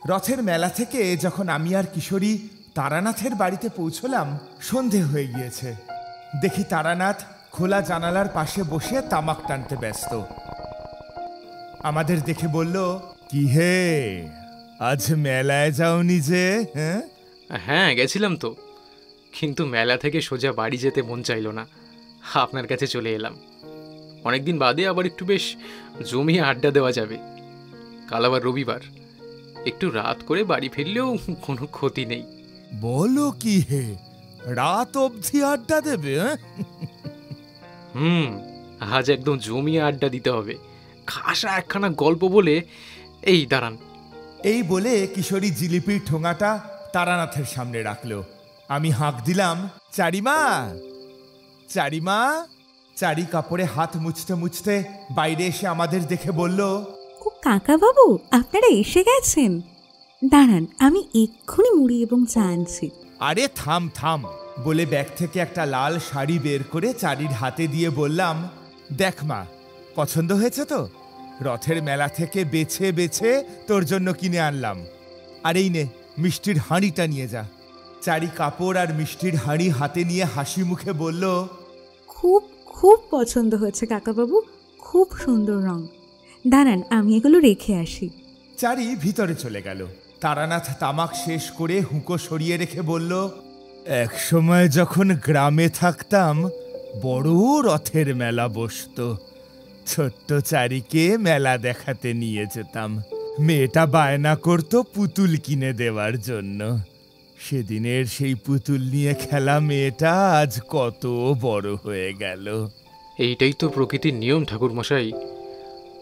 রথের মেলা থেকে যখন আমি আর কিশোরী তারানাথের বাড়িতে পৌঁছলাম, সন্ধে হয়ে গিয়েছে। দেখি তারানাথ খোলা জানালার পাশে বসে তামাক টানতে ব্যস্ত। আমাদের দেখে বলল, কি হে, আজ মেলায় যাওনি যে? হ্যাঁ, গেছিলাম তো, কিন্তু মেলা থেকে সোজা বাড়ি যেতে মন চাইল না, আপনার কাছে চলে এলাম। অনেকদিন বাদে আবার একটু বেশ জমিয়ে আড্ডা দেওয়া যাবে। কাল আবার রবিবার, একটু রাত করে বাড়ি ফিরলেও কোনো ক্ষতি নেই। বলো কি হে, রাত অবধি আড্ডা দেবে? আজ একদম জমিয়ে আড্ডা দিতে হবে। খাসা একখানা গল্প বলে, এই দাঁড়ান। এই বলে কিশোরী জিলিপির ঠোঙাটা তারানাথের সামনে রাখলো। আমি হাঁক দিলাম, চারিমা, চারিমা। চারি কাপড়ে হাত মুছতে মুছতে বাইরে এসে আমাদের দেখে বলল, ও কাকা বাবু, আপনারা এসে গেছেন? দাঁড়ান, আমি এক্ষুনি মুড়ি এবং চা আনছি। আরে থাম থাম বলে ব্যাগ থেকে একটা লাল শাড়ি বের করে চারির হাতে দিয়ে বললাম, দেখ মা, পছন্দ হয়েছে তো? রথের মেলা থেকে বেছে বেছে তোর জন্য কিনে আনলাম। আর এই নে, মিষ্টির হাঁড়িটা নিয়ে যা। চারি কাপড় আর মিষ্টির হাঁড়ি হাতে নিয়ে হাসি মুখে বলল, খুব খুব পছন্দ হয়েছে কাকাবাবু, খুব সুন্দর রং। দাঁড়ান, আমি এগুলো রেখে আসি। চারি ভিতরে চলে গেল। তারানাথ তামাক শেষ করে হুঁকো সরিয়ে রেখে বলল, এক সময় যখন গ্রামে থাকতাম, বড় রথের মেলা বসতো। ছোট্ট চারিকে মেলা দেখাতে নিয়ে যেতাম। মেয়েটা বায়না করত পুতুল কিনে দেওয়ার জন্য। সেদিনের সেই পুতুল নিয়ে খেলা মেয়েটা আজ কত বড় হয়ে গেল। এইটাই তো প্রকৃতির নিয়ম ঠাকুরমশাই।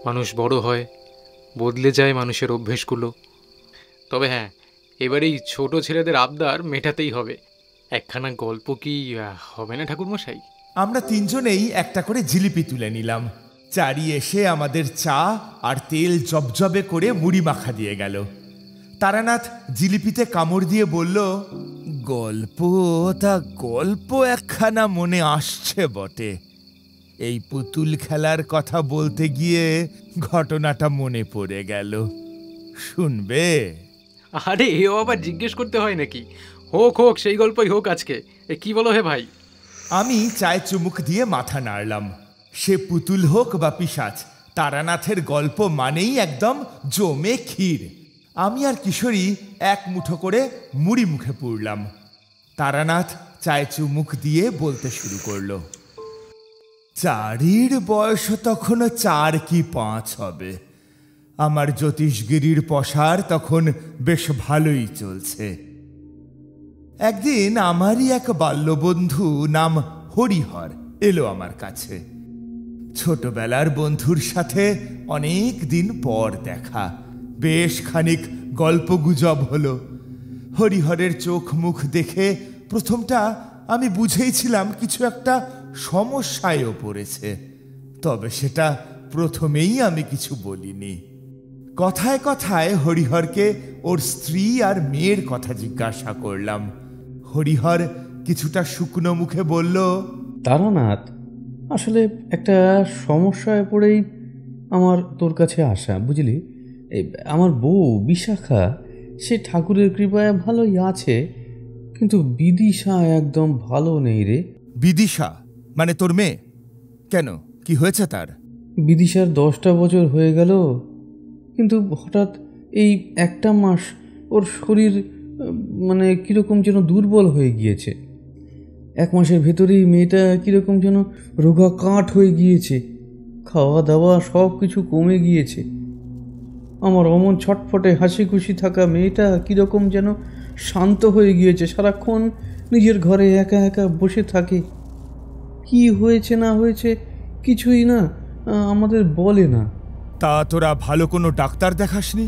মানুষ বড় হয়, বদলে যায় মানুষের অভ্যেসগুলো। তবে হ্যাঁ, এবার এই ছোট ছেলেদের আবদার মেটাতেই হবে। একখানা গল্প কি হবে না ঠাকুরমশাই? আমরা তিনজনেই একটা করে জিলিপি তুলে নিলাম। চারি এসে আমাদের চা আর তেল জবজবে করে মুড়ি মাখা দিয়ে গেল। তারানাথ জিলিপিতে কামড় দিয়ে বলল, গল্প একখানা মনে আসছে বটে। এই পুতুল খেলার কথা বলতে গিয়ে ঘটনাটা মনে পড়ে গেল, শুনবে? আরে এও আবার জিজ্ঞেস করতে হয় নাকি? হোক হোক, সেই গল্পই হোক আজকে। কি বলো হে ভাই? আমি চায় চুমুক দিয়ে মাথা নাড়লাম। সে পুতুল হোক বা পিশাচ, তারানাথের গল্প মানেই একদম জমে ক্ষীর। আমি আর কিশোরী এক মুঠো করে মুড়ি মুখে পুরলাম। তারানাথ চায় চুমুক দিয়ে বলতে শুরু করলো, চারির বয়স তখন 4 কি 5 হবে। আমার জ্যোতিষগিরির পসার তখন বেশ ভালোই চলছে। একদিন আমারই এক বাল্যবন্ধু নাম হরিহর এলো আমার কাছে। ছোটবেলার বন্ধুর সাথে অনেক দিন পর দেখা, বেশ খানিক গল্পগুজব হলো। হরিহরের চোখ মুখ দেখে প্রথমটা আমি বুঝেইছিলাম কিছু একটা সমস্যায়ও পড়েছে। তবে সেটা প্রথমেই আমি কিছু বলিনি। কথায় কথায় হরিহরকে ওর স্ত্রী আর মেয়ের কথা জিজ্ঞাসা করলাম। হরিহর কিছুটা শুকনো মুখে বলল, তারানাথ, আসলে একটা সমস্যায় পড়েই আমার তোর কাছে আসা, বুঝলি। আমার বউ বিশাখা, সে ঠাকুরের কৃপায় ভালোই আছে, কিন্তু বিদিশা একদম ভালো নেই রে। বিদিশা মানে তোর মেয়ে? কেন, কি হয়েছে তার? বিদিশার 10টা বছর হয়ে গেল, কিন্তু হঠাৎ এই একটা মাস ওর শরীর মানে কীরকম যেন দুর্বল হয়ে গিয়েছে। 1 মাসের ভেতরেই মেয়েটা কীরকম যেন রোগা কাঠ হয়ে গিয়েছে, খাওয়া দাওয়া সব কিছু কমে গিয়েছে। আমার অমন ছটফটে হাসি খুশি থাকা মেয়েটা কীরকম যেন শান্ত হয়ে গিয়েছে, সারাক্ষণ নিজের ঘরে একা একা বসে থাকে। কি হয়েছে না হয়েছে কিছুই না আমাদের বলে না। তা তোরা ভালো কোনো ডাক্তার দেখাসনি?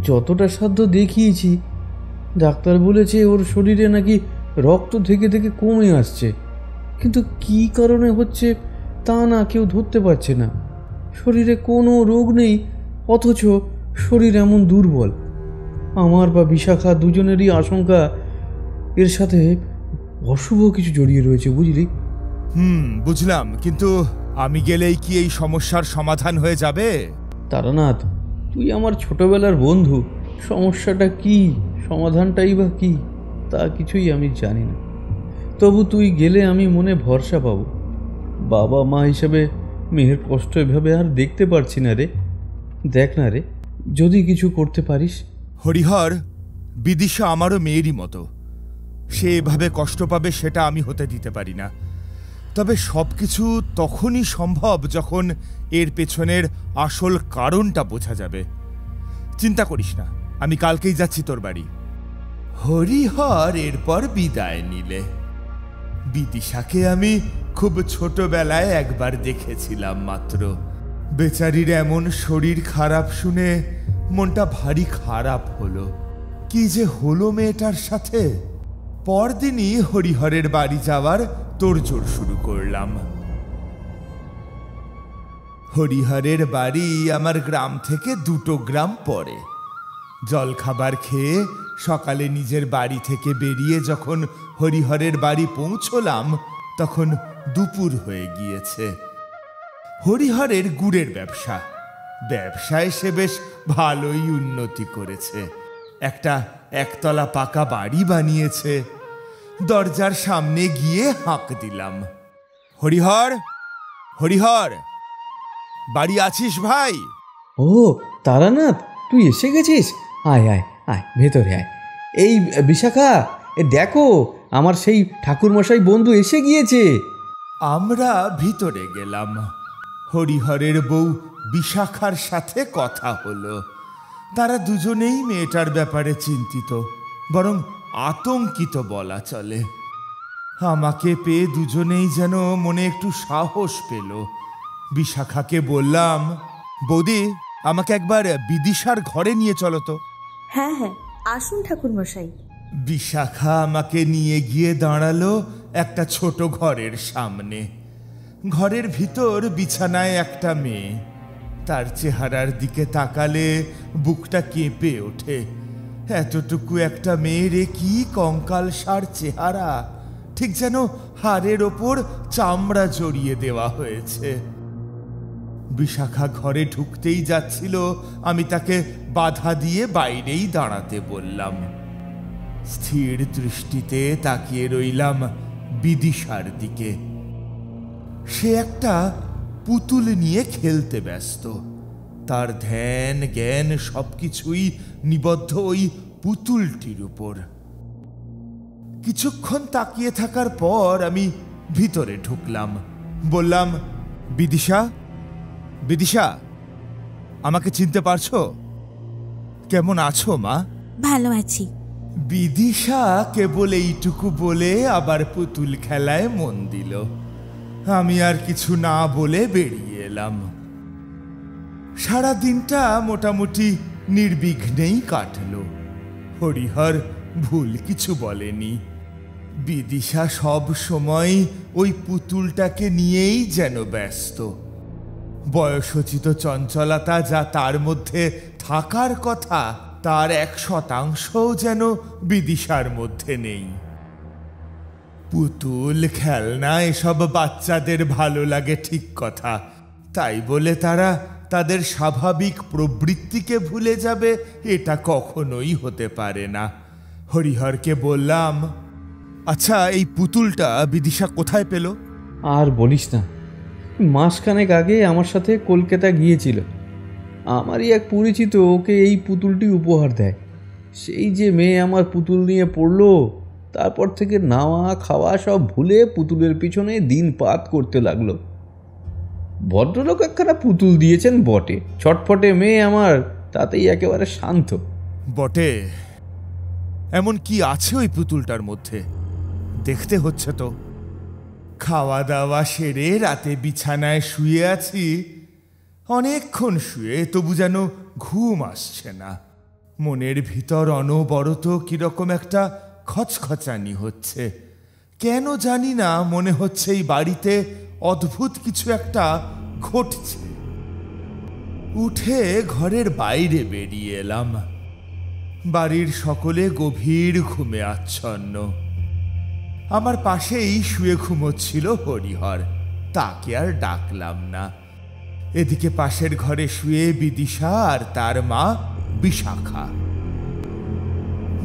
যতটা সাধ্য দেখিয়েছি। ডাক্তার বলেছে ওর শরীরে নাকি রক্ত থেকে থেকে কমে আসছে, কিন্তু কি কারণে হচ্ছে তা না কেউ ধরতে পারছে না। শরীরে কোনো রোগ নেই, অথচ শরীর এমন দুর্বল। আমার বা বিশাখা দুজনেরই আশঙ্কা এর সাথে অশুভ কিছু জড়িয়ে রয়েছে, বুঝলি। বুঝলাম, কিন্তু আমি গেলেই কি এই সমস্যার সমাধান হয়ে যাবে? তারানাথ, তুই আমার ছোটবেলার বন্ধু, সমস্যাটা কি, সমাধানটাই বা কি, তা কিছুই আমি জানি না। তবু তুই গেলে আমি মনে ভরসা পাবো। বাবা মা হিসেবে মেয়ের কষ্ট এভাবে আর দেখতে পারছি না রে। দেখ না রে, যদি কিছু করতে পারিস। হরিহর, বিদিশা আমারও মেয়েরই মতো। সে এভাবে কষ্ট পাবে সেটা আমি হতে দিতে পারি না। তবে সব কিছু তখনই সম্ভব যখন এর পেছনের আসল কারণটা বোঝা যাবে। চিন্তা করিস না, আমি কালকেই যাচ্ছি তোর বাড়ি। হরিহর এরপর বিদায় নিলে। বিদিশাকে আমি খুব ছোটবেলায় একবার দেখেছিলাম মাত্র। বেচারির এমন শরীর খারাপ শুনে মনটা ভারী খারাপ হলো। কি যে হলো মেয়েটার সাথে। পরদিনই হরিহরের বাড়ি যাওয়ার তোড়জোড় শুরু করলাম। হরিহরের বাড়ি আমার গ্রাম থেকে 2 গ্রাম পরে। জলখাবার খেয়ে সকালে নিজের বাড়ি থেকে বেরিয়ে যখন হরিহরের বাড়ি পৌঁছলাম তখন দুপুর হয়ে গিয়েছে। হরিহরের গুড়ের ব্যবসায় সে বেশ ভালোই উন্নতি করেছে। একটা একতলা পাকা বাড়ি বানিয়েছে। দরজার সামনে গিয়ে হাঁক দিলাম, হরিহর, হরিহর, বাড়ি আছিস ভাই? ও তারানাথ, তুই এসে গেছিস? আয় আয় আয়, ভেতরে আয়। এই বিশাখা, এ দেখো আমার সেই ঠাকুরমশাই বন্ধু এসে গিয়েছে। আমরা ভিতরে গেলাম। হরিহরের বউ বিশাখার সাথে কথা হলো। তারা দুজনেই মেয়েটার ব্যাপারে চিন্তিত, বরং আতঙ্কিত বলা চলে। আমাকে পেয়ে দুজনেই যেন মনে একটু সাহস পেল। বিশাখাকে বললাম, বৌদি, আমাকে একবার বিদিশার ঘরে নিয়ে চলো তো। হ্যাঁ হ্যাঁ, আসুন ঠাকুরমশাই। বিশাখা আমাকে নিয়ে গিয়ে দাঁড়ালো একটা ছোট ঘরের সামনে। ঘরের ভিতর বিছানায় একটা মেয়ে। তার চেহারার দিকে তাকালে বুকটা কেঁপে ওঠে। এতটুকু একটা মেয়ের কি কঙ্কালসার চেহারা, ঠিক যেন হাড়ের ওপর চামড়া জড়িয়ে দেওয়া হয়েছে। বিশাখা ঘরে ঢুকতেই যাচ্ছিল, আমি তাকে বাধা দিয়ে বাইরেই দাঁড়াতে বললাম। স্থির দৃষ্টিতে তাকিয়ে রইলাম বিদিশার দিকে। সে একটা পুতুল নিয়ে খেলতে ব্যস্ত। তার ধ্যান জ্ঞান সবকিছুই নিবদ্ধ ওই পুতুলটির উপর। কিছুক্ষণ তাকিয়ে থাকার পর আমি ভিতরে ঢুকলাম। বললাম, বিদিশা, বিদিশা, আমাকে চিনতে পারছো? কেমন আছো মা? ভালো আছি। বিদিশা কেবল এইটুকু বলে আবার পুতুল খেলায় মন দিল। আমি আর কিছু না বলে বেরিয়ে এলাম। সারা দিনটা মোটামুটি নির্বিঘ্নেই কাটলো। হরিহর ভুল কিছু বলেনি। বিদিশা সব সময় ওই পুতুলটাকে নিয়েই যেন ব্যস্ত। বয়সোচিত চঞ্চলতা যা তার মধ্যে থাকার কথা, তার 1% যেন বিদিশার মধ্যে নেই। পুতুল, খেলনা এসব বাচ্চাদের ভালো লাগে ঠিক কথা, তাই বলে তারা তাদের স্বাভাবিক প্রবৃত্তিকে ভুলে যাবে এটা কখনোই হতে পারে না। হরিহরকে বললাম, আচ্ছা, এই পুতুলটা বিদিশা কোথায় পেল? আর বলিস না, মাসখানেক আগে আমার সাথে কলকাতা গিয়েছিল। আমারই এক পরিচিত ওকে এই পুতুলটি উপহার দেয়। সেই যে মেয়ে আমার পুতুল নিয়ে পড়লো, তারপর থেকে নাওয়া খাওয়া সব ভুলে পুতুলের পিছনে দিন পাত করতে লাগলো। ভদ্রলোক একখানা পুতুল দিয়েছেন বটে, ছটফটে মেয়ে আমার তাতেই একেবারে শান্ত। বটে, এমন কি আছে ওই পুতুলটার মধ্যে? দেখতে হচ্ছে তো। খাওয়া দাওয়া সেরে রাতে বিছানায় শুয়ে আছি। অনেকক্ষণ শুয়ে তবু যেন ঘুম আসছে না। মনের ভিতর অনবরত কিরকম একটা খচখচানি হচ্ছে। কেন জানি না, মনে হচ্ছে এই বাড়িতে অদ্ভুত কিছু একটা ঘটছে। উঠে ঘরের বাইরে বেরিয়ে এলাম। বাড়ির সকলে গভীর ঘুমে আচ্ছন্ন। আমার পাশেই শুয়ে ঘুমোচ্ছিল হরিহর। তাকে আর ডাকলাম না। এদিকে পাশের ঘরে শুয়ে বিদিশা আর তার মা বিশাখা।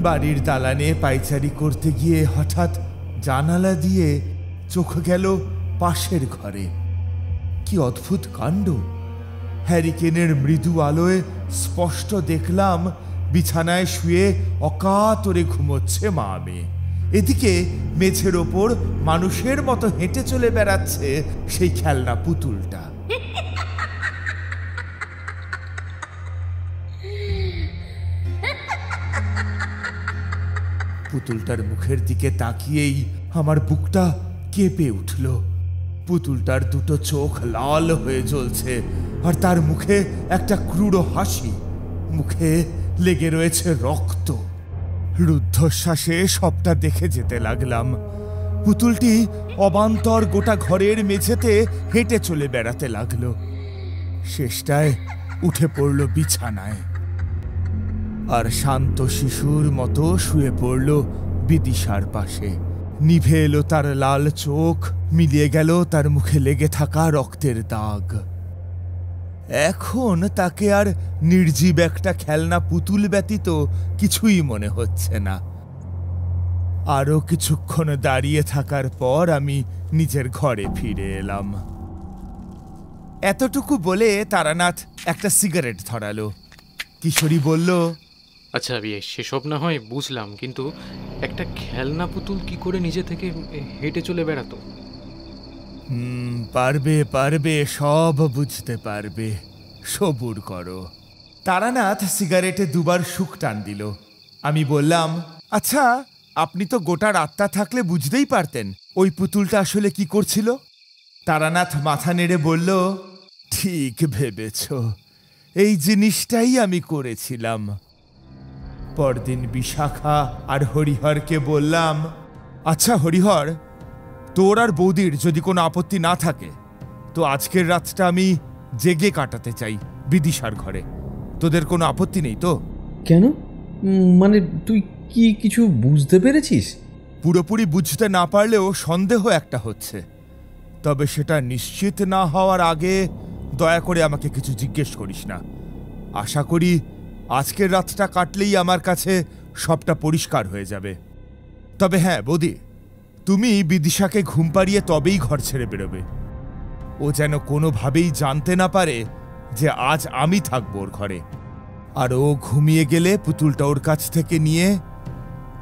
বাড়ির দালানে পায়চারি করতে গিয়ে হঠাৎ জানালা দিয়ে চোখ গেল পাশের ঘরে। কি অদ্ভুত কাণ্ড! হ্যারিকেনের মৃদু আলোয় স্পষ্ট দেখলাম বিছানায় শুয়ে অকাতরে ঘুমোচ্ছে মা মেয়ে। এদিকে মেঝের ওপর মানুষের মতো হেঁটে চলে বেড়াচ্ছে সেই খেলনা পুতুলটা। পুতুলটার মুখের দিকে তাকিয়েই আমার বুকটা কেঁপে উঠল। পুতুলটার দুটো চোখ লাল হয়ে জ্বলছে, আর তার মুখে একটা ক্রূর হাসি। মুখে লেগে রয়েছে রক্ত। রুদ্ধশ্বাসে সবটা দেখে যেতে লাগলাম। পুতুলটি অবান্তর গোটা ঘরের মেঝেতে হেঁটে চলে বেড়াতে লাগলো। শেষটায় উঠে পড়ল বিছানায়, আর শান্ত শিশুর মতো শুয়ে পড়ল বিদিশার পাশে। নিভে এলো তার লাল চোখ, মিলিয়ে গেল তার মুখে লেগে থাকা রক্তের দাগ। এখন তাকে আর নির্জীব একটা খেলনা পুতুল ব্যতীত কিছুই মনে হচ্ছে না। আরো কিছুক্ষণ দাঁড়িয়ে থাকার পর আমি নিজের ঘরে ফিরে এলাম। এতটুকু বলে তারানাথ একটা সিগারেট ধরালো। কিশোরী বলল, আচ্ছা বিয়ে সেসব না হয় বুঝলাম, কিন্তু একটা খেলনা পুতুল কি করে নিজে থেকে হেঁটে চলে বেড়াতো? পারবে পারবে, সব বুঝতে পারবে, সবুর করো। তারানাথ সিগারেটে দুবার শুক টান দিল। আমি বললাম, আচ্ছা আপনি তো গোটা রাতটা থাকলে বুঝতেই পারতেন ওই পুতুলটা আসলে কি করছিল। তারানাথ মাথা নেড়ে বলল, ঠিক ভেবেছ, এই জিনিসটাই আমি করেছিলাম। পরদিন বিশাখা আর হরিহরকে বললাম, আচ্ছা হরিহর, তোর আর বৌদির যদি কোনো আপত্তি না থাকে তো আজকের রাতটা আমি জেগে কাটাতে চাই বিদিশার ঘরে। তোদের কোনো আপত্তি নেই তো? কেন? মানে তুই কি কিছু বুঝতে পেরেছিস? পুরোপুরি বুঝতে না পারলেও সন্দেহ একটা হচ্ছে, তবে সেটা নিশ্চিত না হওয়ার আগে দয়া করে আমাকে কিছু জিজ্ঞেস করিস না। আশা করি আজকের রাতটা কাটলেই আমার কাছে সবটা পরিষ্কার হয়ে যাবে। তবে হ্যাঁ বৌদি, তুমি বিদিশাকে ঘুম পাড়িয়ে তবেই ঘর ছেড়ে বেরোবে। ও যেন কোনোভাবেই জানতে না পারে যে আজ আমি থাকবো ওর ঘরে। আর ও ঘুমিয়ে গেলে পুতুলটা ওর কাছ থেকে নিয়ে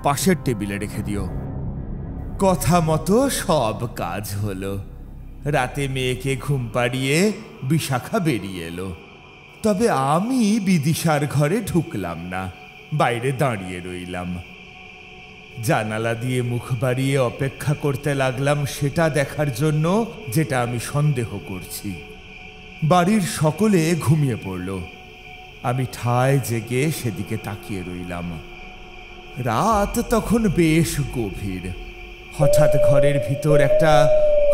পাশের টেবিলে রেখে দিও। কথা মতো সব কাজ হলো। রাতে মেয়েকে ঘুম পাড়িয়ে বিশাখা বেরিয়ে এলো। তবে আমি বিদিশার ঘরে ঢুকলাম না, বাইরে দাঁড়িয়ে রইলাম। জানালা দিয়ে মুখ বাড়িয়ে অপেক্ষা করতে লাগলাম সেটা দেখার জন্য যেটা আমি সন্দেহ করছি। বাড়ির সকলে ঘুমিয়ে পড়ল। আমি ঠায় জেগে সেদিকে তাকিয়ে রইলাম। রাত তখন বেশ গভীর। হঠাৎ ঘরের ভিতর একটা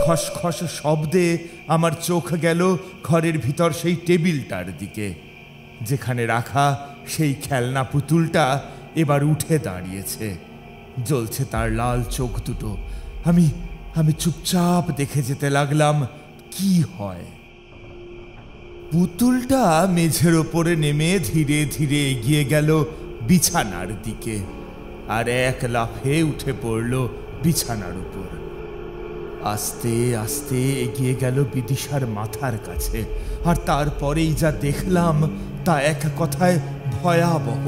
খসখস শব্দে আমার চোখ গেল ঘরের ভিতর সেই টেবিলটার দিকে, যেখানে রাখা সেই খেলনা পুতুলটা এবার উঠে দাঁড়িয়েছে। জ্বলছে তার লাল চোখ দুটো। আমি চুপচাপ দেখে যেতে লাগলাম কি হয়। পুতুলটা মেঝের ওপরে নেমে ধীরে ধীরে এগিয়ে গেল বিছানার দিকে, আর এক লাফে উঠে পড়ল বিছানার উপর। আস্তে আস্তে এগিয়ে গেল বিদিশার মাথার কাছে, আর তারপরেই যা দেখলাম তা এক কথায় ভয়াবহ।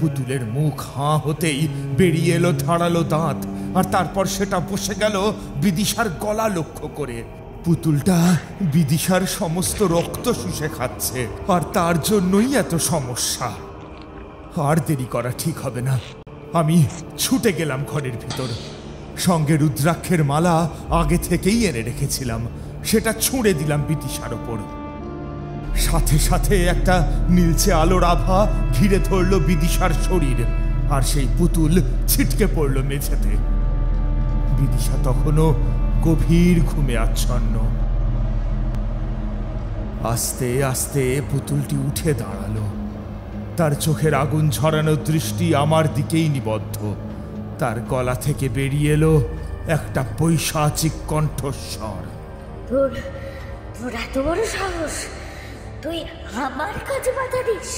পুতুলের মুখ হাঁ হতেই বেরিয়ে এলো ধারালো দাঁত, আর তারপর সেটা বসে গেল বিদিশার গলা লক্ষ্য করে। পুতুলটা বিদিশার সমস্ত রক্ত শুষে খাচ্ছে, আর তার জন্যই এত সমস্যা। আর দেরি করা ঠিক হবে না। আমি ছুটে গেলাম ঘরের ভিতর। সঙ্গে রুদ্রাক্ষের মালা আগে থেকেই এনে রেখেছিলাম, সেটা ছুঁড়ে দিলাম বিদিশার ওপর। সাথে সাথে একটা নীলচে আলোর আভা ঘিরে ধরল বিদিশার শরীর, আর সেই পুতুল ছিটকে পড়ল মেঝেতে। বিদিশা তখনও গভীর ঘুমে আচ্ছন্ন। আস্তে আস্তে পুতুলটি উঠে দাঁড়ালো। তার চোখের আগুন ঝরানো দৃষ্টি আমার দিকেই নিবদ্ধ। তার গলা থেকে বেরিয়ে এলো একটা পৈশাচিক কণ্ঠস্বর। তোর এত বড় সাহস, তুই আমার কাছে বাধা দিস?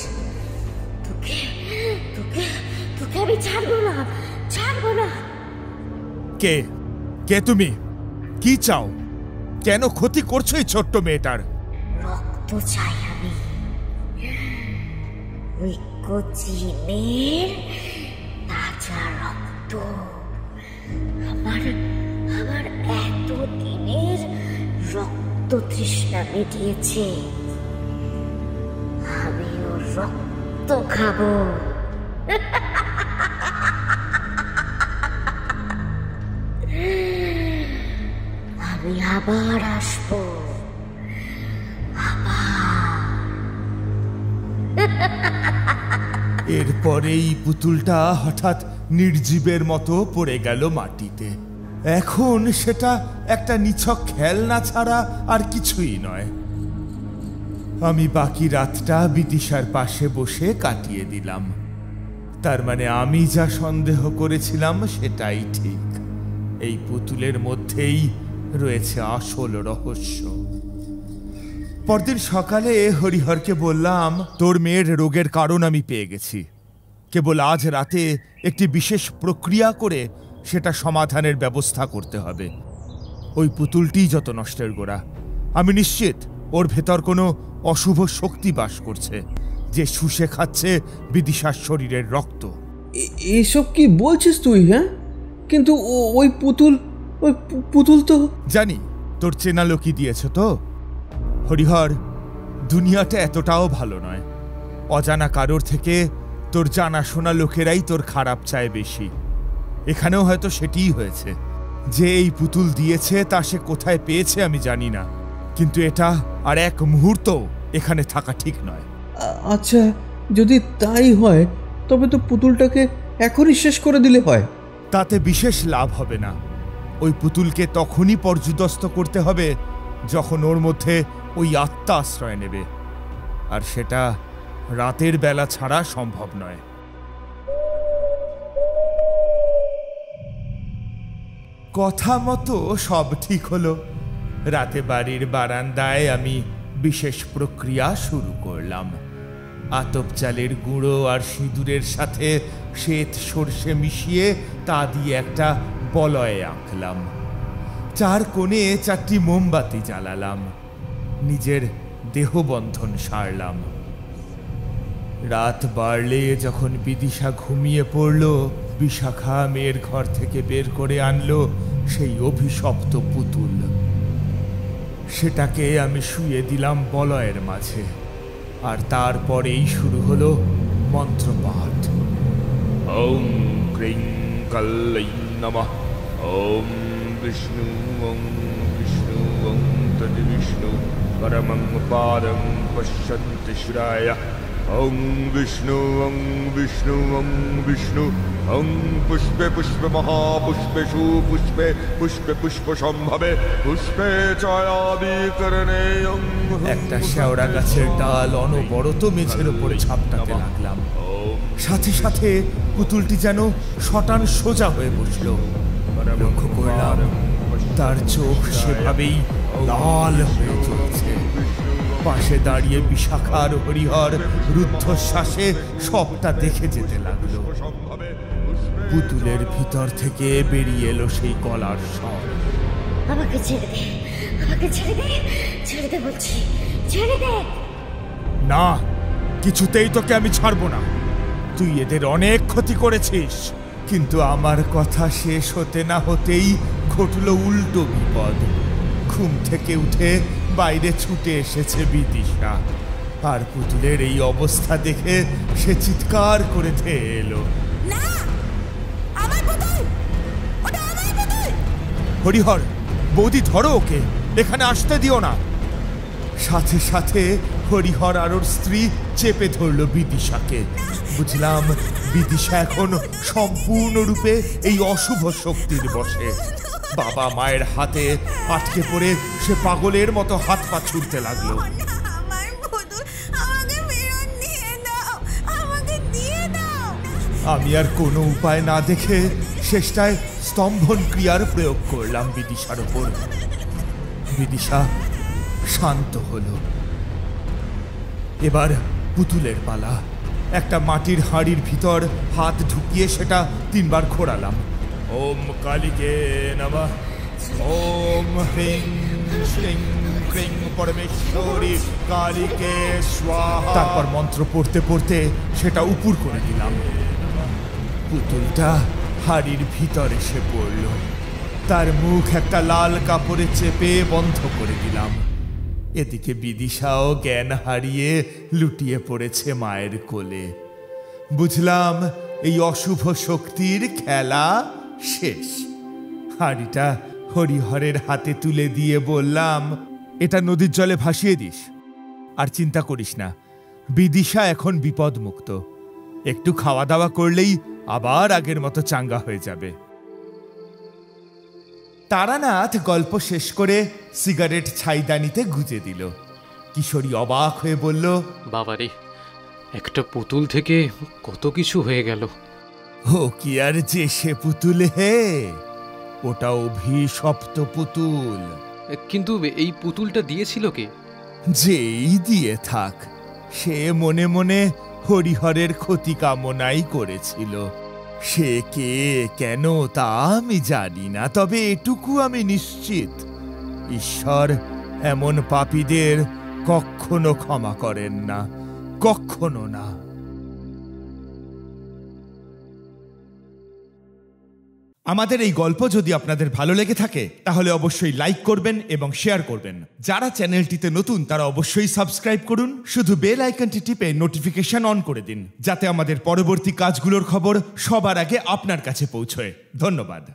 তোকে তোকে তোকে আমি ছাড় কে কে তুমি? কি চাও? কেন ক্ষতি করছো এই ছোট্ট মেয়েটার? রক্ত চাই আমি, ওই কচি মেয়ের তাজা রক্ত। আমার আমার এত দিনের রক্ত তৃষ্ণা মিটিয়েছে, আমি ওর রক্ত খাবো। আমি আবার আসবো, এরপরেই পুতুলটা হঠাৎ নির্জীবের মতো পড়ে গেল মাটিতে। এখন সেটা একটা নিছক খেলনা ছাড়া আর কিছুই নয়। আমি বাকি রাতটা বিদিশার পাশে বসে কাটিয়ে দিলাম। তার মানে আমি যা সন্দেহ করেছিলাম সেটাই ঠিক। এই পুতুলের মধ্যেই রয়েছে আসল রহস্য। পরদিন সকালে হরিহরকে বললাম, তোর মেয়ের রোগের কারণ আমি পেয়ে গেছি। কেবল আজ রাতে একটি বিশেষ প্রক্রিয়া করে সেটা সমাধানের ব্যবস্থা করতে হবে। ওই পুতুলটি যত নষ্টের গোড়া। আমি নিশ্চিত ওর ভেতর কোনো অশুভ শক্তি বাস করছে, যে শুষে খাচ্ছে বিদিশার শরীরের রক্ত। এসব কি বলছিস তুই? হ্যাঁ, কিন্তু ওই পুতুল তো জানি তোর চেনা লোকই দিয়েছ তো। হরিহর, দুনিয়াটা এতটাও ভালো নয়। অজানা কারোর থেকে তোর জানাশোনা লোকেরাই তোর খারাপ চায় বেশি। এখানেও হয়তো সেটিই হয়েছে। যে এই পুতুল দিয়েছে তা সে কোথায় পেয়েছে আমি জানি না, কিন্তু এটা আর এক মুহূর্ত এখানে থাকা ঠিক নয়। আচ্ছা, যদি তাই হয় তবে তো পুতুলটাকে এখনই শেষ করে দিলে হয়। তাতে বিশেষ লাভ হবে না। ওই পুতুলকে তখনই পর্যুদস্ত করতে হবে যখন ওর মধ্যে ওই আত্মা আশ্রয় নেবে, আর সেটা রাতের বেলা ছাড়া সম্ভব নয়। কথা মতো সব ঠিক হলো। রাতে বাড়ির বারান্দায় আমি বিশেষ প্রক্রিয়া শুরু করলাম। আতপ চালের গুঁড়ো আর সিঁদুরের সাথে শ্বেত সর্ষে মিশিয়ে তা দিয়ে একটা বলয় আঁকলাম। চার কোণে 4টি মোমবাতি জ্বালালাম। নিজের দেহবন্ধন সারলাম। রাত বাড়লে যখন বিদিশা ঘুমিয়ে পড়ল, বিশাখা মেয়ের ঘর থেকে বের করে আনলো সেই অভিশপ্ত পুতুল। সেটাকে আমি শুয়ে দিলাম বলয়ের মাঝে, আর তারপরেই শুরু হলো মন্ত্রপাঠ। ওম ক্রিং কাল্লাই নমঃ। ওম বিষ্ণু ওং বিষ্ণু ওং তদ বিষ্ণু পরমং পাদং পশ্যন্তি শ্রায়। ওং বিষ্ণু ওং বিষ্ণু ওং বিষ্ণু ওং পুষ্পে পুষ্পে মহাপুষ্পেষু পুষ্পে পুষ্পে পুষ্প সম্ভবে পুষ্পে চয়াবিকরণে। একটা শেওড়া গাছের ডাল অনবরত মেঝের উপরে ঝাপটাতে লাগলাম। সাথে সাথে পুতুলটি যেন শটান সোজা হয়ে বসল। লক্ষ্য করলাম তার চোখ সেভাবেই লাল হয়ে চলছে। পাশে দাঁড়িয়ে বিশাখা আর হরিহর রুদ্ধশ্বাসে সবটা দেখে যেতে লাগলো। পুতুলের ভিতর থেকে বেরিয়ে এলো সেই গলার স্বর। আমাকে ছেড়ে দে, আমাকে ছেড়ে দে, ছেড়ে দে বলছি, ছেড়ে দে। না, কিছুতেই তোকে আমি ছাড়বো না। তুই এদের অনেক ক্ষতি করেছিস। কিন্তু আমার কথা শেষ হতে না হতেই ঘটল উল্টো বিপদ। ঘুম থেকে উঠে বাইরে ছুটে এসেছে বিদিশা, আর পুতুলের এই অবস্থা দেখে সে চিৎকার করে ধেয়ে এলো। হরিহর, বৌদি ধরো ওকে, এখানে আসতে দিও না। সাথে সাথে হরিহর আর ওর স্ত্রী চেপে ধরল বিদিশাকে। বুঝলাম বিদিশা এখন সম্পূর্ণরূপে এই অশুভ শক্তির বশে। বাবা মায়ের হাতে আটকে পড়ে সে পাগলের মতো হাত পা ছুটতে লাগলো। আমি আর কোনো উপায় না দেখে শেষটায় স্তম্ভন ক্রিয়ার প্রয়োগ করলাম বিদিশার উপর। বিদিশা শান্ত হলো। এবার পুতুলের পালা। একটা মাটির হাঁড়ির ভিতর হাত ঢুকিয়ে সেটা 3 বার ঘোরালাম। ওম কালিকে নমঃ, ওম হ্রিং শ্রীং ক্রিং পরমেশ্বরী কালিকে স্বাহা। তারপর মন্ত্র পড়তে পড়তে সেটা উপুর করে দিলাম। পুতুলটা হাড়ির ভিতর এসে পড়ল। তার মুখ একটা লাল কাপড়ে চেপে বন্ধ করে দিলাম। এদিকে বিদিশাও জ্ঞান হারিয়ে লুটিয়ে পড়েছে মায়ের কোলে। বুঝলাম এই অশুভ শক্তির খেলা শেষ। হাড়িটা হরিহরের হাতে তুলে দিয়ে বললাম, এটা নদীর জলে ভাসিয়ে দিস, আর চিন্তা করিস না, বিদিশা এখন বিপদমুক্ত। একটু খাওয়া দাওয়া করলেই আবার আগের মতো চাঙ্গা হয়ে যাবে। তারানাথ গল্প শেষ করে সিগারেট ছাইদানিতে গুজে দিল। কিশোরী অবাক হয়ে বলল, বাবারে, একটা পুতুল থেকে কত কিছু হয়ে গেল। ও কি আর যে সে পুতুল হে, ওটা অভিশপ্ত পুতুল। কিন্তু এই পুতুলটা দিয়েছিল কে? যেই দিয়ে থাক, সে মনে মনে হরিহরের ক্ষতি কামনাই করেছিল। সে কে কেন তা আমি জানি না, তবে এটুকু আমি নিশ্চিত, ঈশ্বর এমন পাপীদের কখনো ক্ষমা করেন না, কখনো না। আমাদের এই গল্প যদি আপনাদের ভালো লেগে থাকে তাহলে অবশ্যই লাইক করবেন এবং শেয়ার করবেন। যারা চ্যানেলটিতে নতুন তারা অবশ্যই সাবস্ক্রাইব করুন। শুধু বেল আইকনটি টিপে নোটিফিকেশন অন করে দিন, যাতে আমাদের পরবর্তী কাজগুলোর খবর সবার আগে আপনার কাছে পৌঁছয়। ধন্যবাদ।